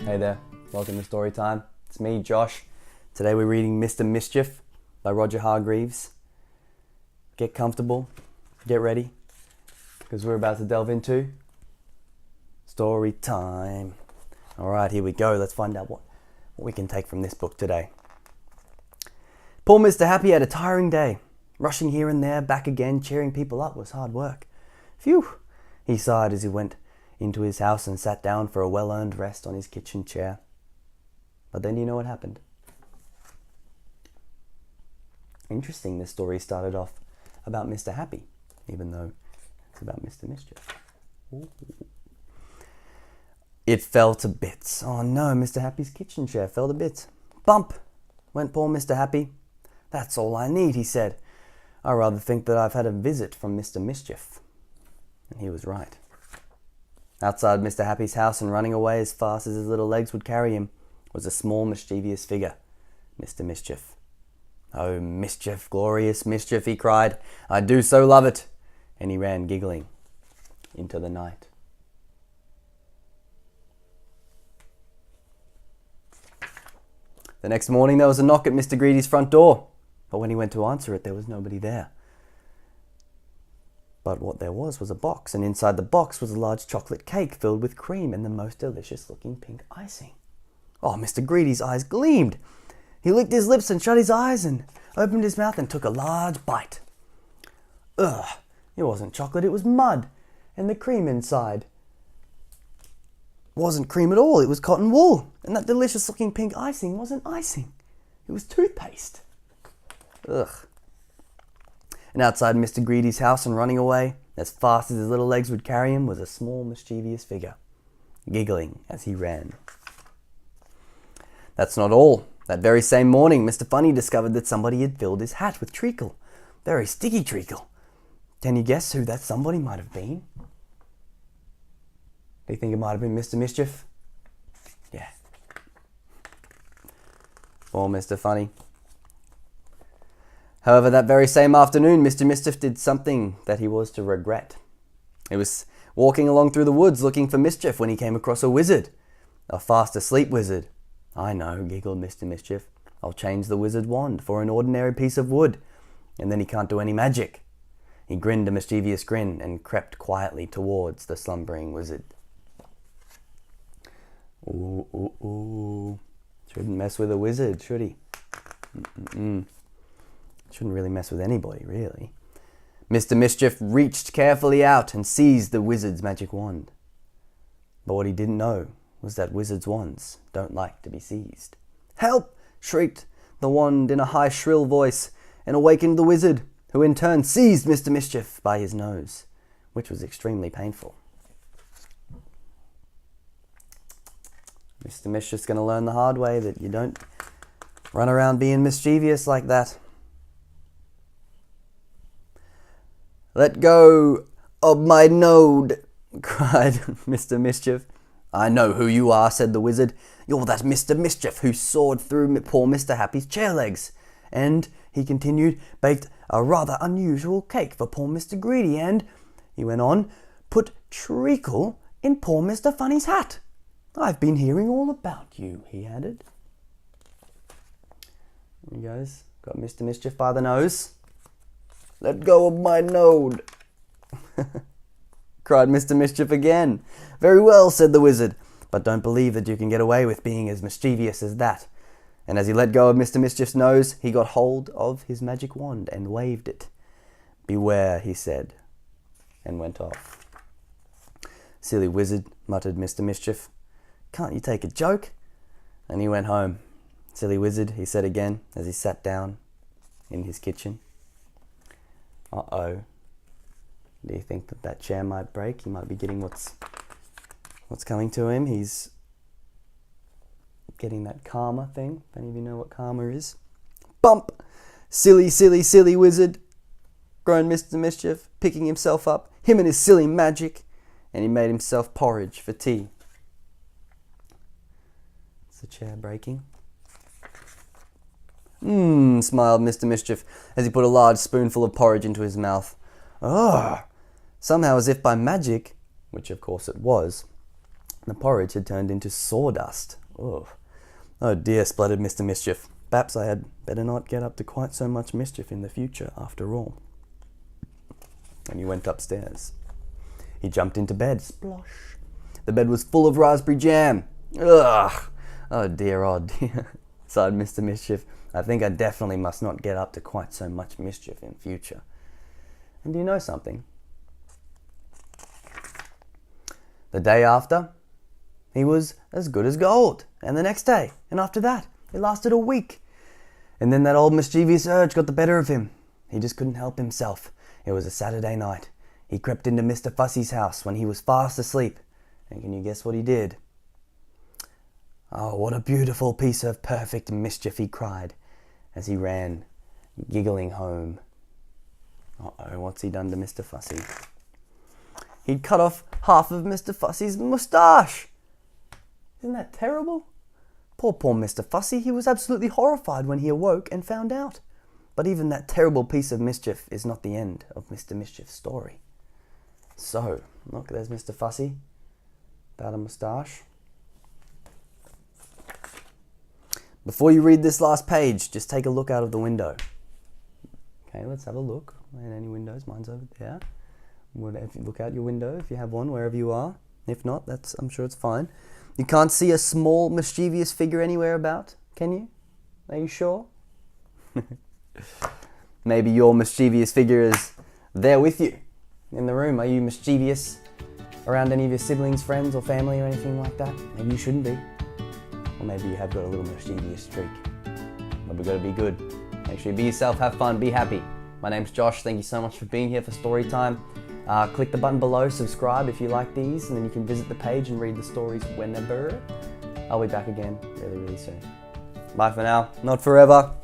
Hey there, welcome to Story Time. It's me, Josh. Today we're reading Mr. Mischief by Roger Hargreaves. Get comfortable, get ready, because we're about to delve into Story Time. Alright, here we go. Let's find out what we can take from this book today. Poor Mr. Happy had a tiring day. Rushing here and there, back again, cheering people up was hard work. Phew, he sighed as he went into his house and sat down for a well-earned rest on his kitchen chair. But then you know what happened. Interesting, this story started off about Mr. Happy, even though it's about Mr. Mischief. Ooh. It fell to bits. Oh no, Mr. Happy's kitchen chair fell to bits. Bump! Went poor Mr. Happy. That's all I need, he said. I rather think that I've had a visit from Mr. Mischief. And he was right. Outside Mr. Happy's house and running away as fast as his little legs would carry him was a small mischievous figure, Mr. Mischief. Oh, mischief, glorious mischief, he cried. I do so love it. And he ran giggling into the night. The next morning there was a knock at Mr. Greedy's front door, but when he went to answer it, there was nobody there. But what there was a box, and inside the box was a large chocolate cake filled with cream and the most delicious-looking pink icing. Oh, Mr. Greedy's eyes gleamed. He licked his lips and shut his eyes and opened his mouth and took a large bite. Ugh, it wasn't chocolate, it was mud, and the cream inside wasn't cream at all, it was cotton wool, and that delicious-looking pink icing wasn't icing. It was toothpaste. Ugh. And outside Mr. Greedy's house and running away, as fast as his little legs would carry him, was a small mischievous figure, giggling as he ran. That's not all. That very same morning, Mr. Funny discovered that somebody had filled his hat with treacle. Very sticky treacle. Can you guess who that somebody might have been? Do you think it might have been Mr. Mischief? Yeah. Or Mr. Funny. However, that very same afternoon, Mr. Mischief did something that he was to regret. He was walking along through the woods looking for mischief when he came across a wizard. A fast asleep wizard. I know, giggled Mr. Mischief. I'll change the wizard wand for an ordinary piece of wood, and then he can't do any magic. He grinned a mischievous grin and crept quietly towards the slumbering wizard. Ooh, ooh, ooh. Shouldn't mess with a wizard, should he? Shouldn't really mess with anybody, really. Mr. Mischief reached carefully out and seized the wizard's magic wand. But what he didn't know was that wizard's wands don't like to be seized. Help! Shrieked the wand in a high, shrill voice and awakened the wizard, who in turn seized Mr. Mischief by his nose, which was extremely painful. Mr. Mischief's going to learn the hard way that you don't run around being mischievous like that. Let go of my node, cried Mr. Mischief. I know who you are, said the wizard. You're that Mr. Mischief who soared through poor Mr. Happy's chair legs. And, he continued, baked a rather unusual cake for poor Mr. Greedy and, he went on, put treacle in poor Mr. Funny's hat. I've been hearing all about you, he added. There he goes. Got Mr. Mischief by the nose. Let go of my node, cried Mr. Mischief again. Very well, said the wizard, but don't believe that you can get away with being as mischievous as that. And as he let go of Mr. Mischief's nose, he got hold of his magic wand and waved it. Beware, he said, and went off. Silly wizard, muttered Mr. Mischief. Can't you take a joke? And he went home. Silly wizard, he said again, as he sat down in his kitchen. Uh-oh. Do you think that chair might break? He might be getting what's coming to him. He's getting that karma thing. If any of you know what karma is. Bump! Silly, silly, silly wizard, groaned Mr. Mischief, picking himself up. Him and his silly magic. And he made himself porridge for tea. Is the chair breaking? Smiled Mr. Mischief as he put a large spoonful of porridge into his mouth. Somehow, as if by magic, which of course it was, the porridge had turned into sawdust Oh, oh dear, spluttered Mr. Mischief. Perhaps I had better not get up to quite so much mischief in the future, after all. And he went upstairs. He jumped into bed. Splosh. The bed was full of raspberry jam. Ugh! Oh dear, sighed Mr. Mischief. I think I definitely must not get up to quite so much mischief in future. And do you know something? The day after, he was as good as gold. And the next day, and after that, it lasted a week. And then that old mischievous urge got the better of him. He just couldn't help himself. It was a Saturday night. He crept into Mr. Fussy's house when he was fast asleep. And can you guess what he did? Oh, what a beautiful piece of perfect mischief, he cried as he ran, giggling home. Uh-oh, what's he done to Mr. Fussy? He'd cut off half of Mr. Fussy's moustache. Isn't that terrible? Poor Mr. Fussy, he was absolutely horrified when he awoke and found out. But even that terrible piece of mischief is not the end of Mr. Mischief's story. So, look, there's Mr. Fussy, without a moustache. Before you read this last page, just take a look out of the window. Okay, let's have a look. And any windows? Mine's over there. If you look out your window, if you have one, wherever you are. If not, I'm sure it's fine. You can't see a small, mischievous figure anywhere about, can you? Are you sure? Maybe your mischievous figure is there with you in the room. Are you mischievous around any of your siblings, friends, or family, or anything like that? Maybe you shouldn't be. Or maybe you have got a little mischievous streak. But we've got to be good. Make sure you be yourself, have fun, be happy. My name's Josh. Thank you so much for being here for story time. Click the button below, subscribe if you like these, and then you can visit the page and read the stories whenever. I'll be back again really, really soon. Bye for now. Not forever.